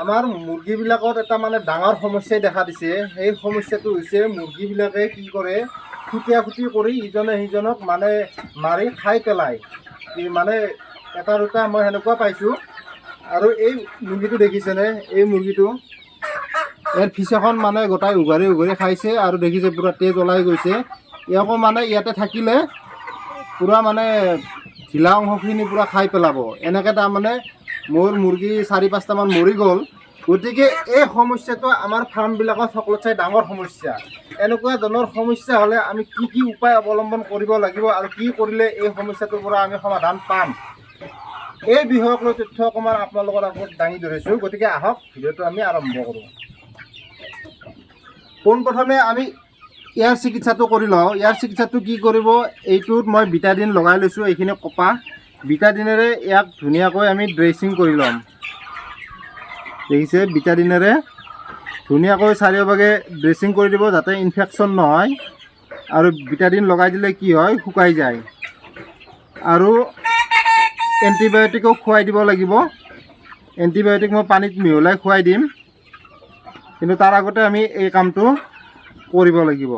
আমাৰ মুৰ্গীবিলাকত এটা মানে ডাঙৰ সমস্যাই দেখা দিছে। সেই সমস্যাটো হৈছে মুৰ্গীবিলাকে কি কৰে, খুটিয়া খুটি কৰি ইজনে সিজনক মানে মাৰি খাই পেলায়। মানে এটা দুটা মই সেনেকুৱা পাইছোঁ। আৰু এই মুৰ্গীটো দেখিছেনে, এই মুৰ্গীটো ইয়াৰ ফিচাখন মানে গোটাই উঘাৰি উঘাৰি খাইছে আৰু দেখিছে পূৰা তেজ ওলাই গৈছে। ইয়াকো মানে ইয়াতে থাকিলে পূৰা মানে ঢিলা অংশখিনি পূৰা খাই পেলাব। এনেকৈ তাৰমানে মোৰ মুৰ্গী 4-5টামান মৰি গ'ল। গতিকে এই সমস্যাটো আমাৰ ফাৰ্মবিলাকত সকলোত চাই ডাঙৰ সমস্যা। এনেকুৱা ধৰণৰ সমস্যা হ'লে আমি কি উপায় অৱলম্বন কৰিব লাগিব আৰু কি কৰিলে এই সমস্যাটোৰ পৰা আমি সমাধান পাম, এই বিষয়ক লৈ তথ্য অকণমান আপোনালোকৰ আগত দাঙি ধৰিছোঁ। গতিকে আহক ভিডিঅ'টো আমি আৰম্ভ কৰোঁ। পোনপ্ৰথমে আমি ইয়াৰ চিকিৎসাটো কৰি লওঁ। ইয়াৰ চিকিৎসাটো কি কৰিব, এইটোত মই বিটাডিন লগাই লৈছোঁ। এইখিনি কপাহ বিটাডিনেৰে ইয়াক ধুনীয়াকৈ আমি ড্ৰেছিং কৰি ল'ম। দেখিছে, বিটাডিনেৰে ধুনীয়াকৈ চাৰিওভাগে ড্ৰেছিং কৰি দিব যাতে ইনফেকশ্যন নহয়। আৰু বিটাডিন লগাই দিলে কি হয়, শুকাই যায়। আৰু এণ্টিবায়'টিকো খুৱাই দিব লাগিব। এণ্টিবায়'টিক মই পানীত মিহলাই খুৱাই দিম, কিন্তু তাৰ আগতে আমি এই কামটো কৰিব লাগিব।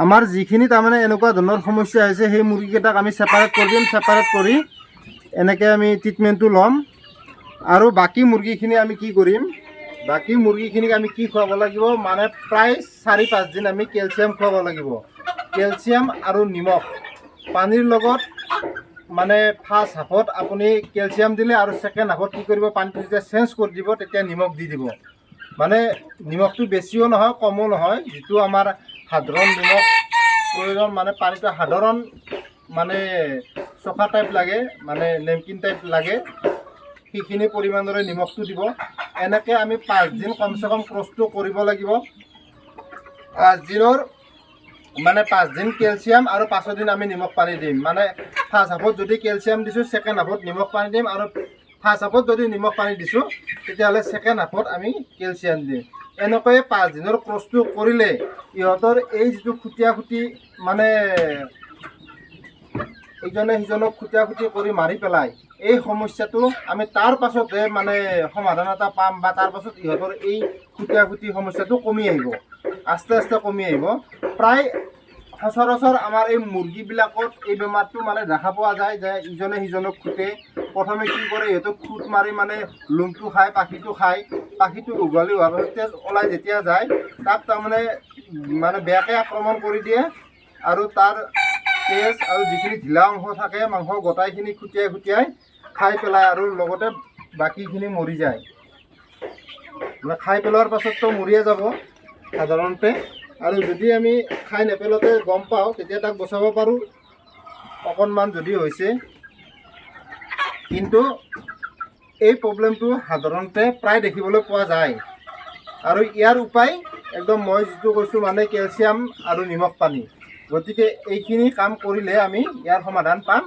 আমাৰ যিখিনি তাৰমানে এনেকুৱা ধৰণৰ সমস্যা হৈছে সেই মুৰ্গীকেইটাক আমি ছেপাৰেট কৰি দিম। ছেপাৰেট কৰি এনেকৈ আমি ট্ৰিটমেণ্টটো ল'ম। আৰু বাকী মুৰ্গীখিনি আমি কি কৰিম, বাকী মুৰ্গীখিনিক আমি কি খুৱাব লাগিব, মানে প্ৰায় 4-5 দিন আমি কেলছিয়াম খুৱাব লাগিব। কেলছিয়াম আৰু নিমখ পানীৰ লগত, মানে ফাৰ্ষ্ট হাফত আপুনি কেলছিয়াম দিলে আৰু ছেকেণ্ড হাফত কি কৰিব, পানীটো যেতিয়া চেঞ্জ কৰি দিব তেতিয়া নিমখ দি দিব। মানে নিমখটো বেছিও নহয় কমো নহয়, যিটো আমাৰ সাধাৰণ নিমখ প্ৰয়োজন, মানে পানীটো সাধাৰণ মানে চফা টাইপ লাগে, মানে নেমকিন টাইপ লাগে, সেইখিনি পৰিমাণৰে নিমখটো দিব। এনেকৈ আমি 5 দিন কমচে কম ক্ৰছটো কৰিব লাগিব। 5 দিনৰ মানে 5 দিন কেলছিয়াম আৰু 5 দিন আমি নিমখ পানী দিম। মানে ফাৰ্ষ্ট হাফত যদি কেলছিয়াম দিছোঁ, ছেকেণ্ড হাফত নিমখ পানী দিম। আৰু ফাৰ্ষ্ট হাফত যদি নিমখ পানী দিছোঁ, তেতিয়াহ'লে ছেকেণ্ড হাফত আমি কেলছিয়াম দিম। এনেকৈয়ে 5 দিনৰ ক্ৰছটো কৰিলে ইহঁতৰ এই যিটো খুটিয়া খুটি, মানে ইজনে সিজনক খুটিয়া খুটি কৰি মাৰি পেলায়, এই সমস্যাটো আমি তাৰ পাছতহে মানে সমাধান এটা পাম, বা তাৰ পাছত ইহঁতৰ এই খুটিয়া খুটি সমস্যাটো কমি আহিব, আস্তে আস্তে কমি আহিব। প্ৰায় সচৰাচৰ আমাৰ এই মুৰ্গীবিলাকত এই বেমাৰটো মানে দেখা পোৱা যায় যে ইজনে সিজনক খুটে। প্ৰথমে কি কৰে, ইহঁতক খুট মাৰি মানে লোমটো খায়, পাখিটো খায়। পাখিটো উঘালি হোৱাৰ পাছত তেজ ওলাই যেতিয়া যায়, তাক তাৰমানে মানে বেয়াকৈ আক্ৰমণ কৰি দিয়ে। আৰু তাৰ তেজ আৰু যিখিনি ঢিলা অংশ থাকে মাংস গোটাইখিনি খুটিয়াই খুটিয়াই খাই পেলায়, আৰু লগতে বাকীখিনি মৰি যায়। মানে খাই পেলোৱাৰ পাছততো মৰিয়ে যাব সাধাৰণতে। আৰু যদি আমি খাই নেপেলাওঁতে গম পাওঁ, তেতিয়া তাক বচাব পাৰোঁ অকণমান যদি হৈছে। কিন্তু এই প্ৰব্লেমটো সাধাৰণতে প্ৰায় দেখিবলৈ পোৱা যায়। আৰু ইয়াৰ উপায় একদম মই যিটো কৈছোঁ, মানে কেলছিয়াম আৰু নিমখ পানী। গতিকে এইখিনি কাম কৰিলে আমি ইয়াৰ সমাধান পাম।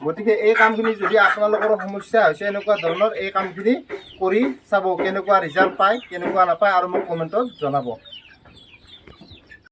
গতিকে এই কামখিনি যদি আপোনালোকৰ সমস্যা হৈছে এনেকুৱা ধৰণৰ, এই কামখিনি কৰি চাব, কেনেকুৱা ৰিজাল্ট পায় কেনেকুৱা নাপায়, আৰু মোক কমেণ্টত জনাব।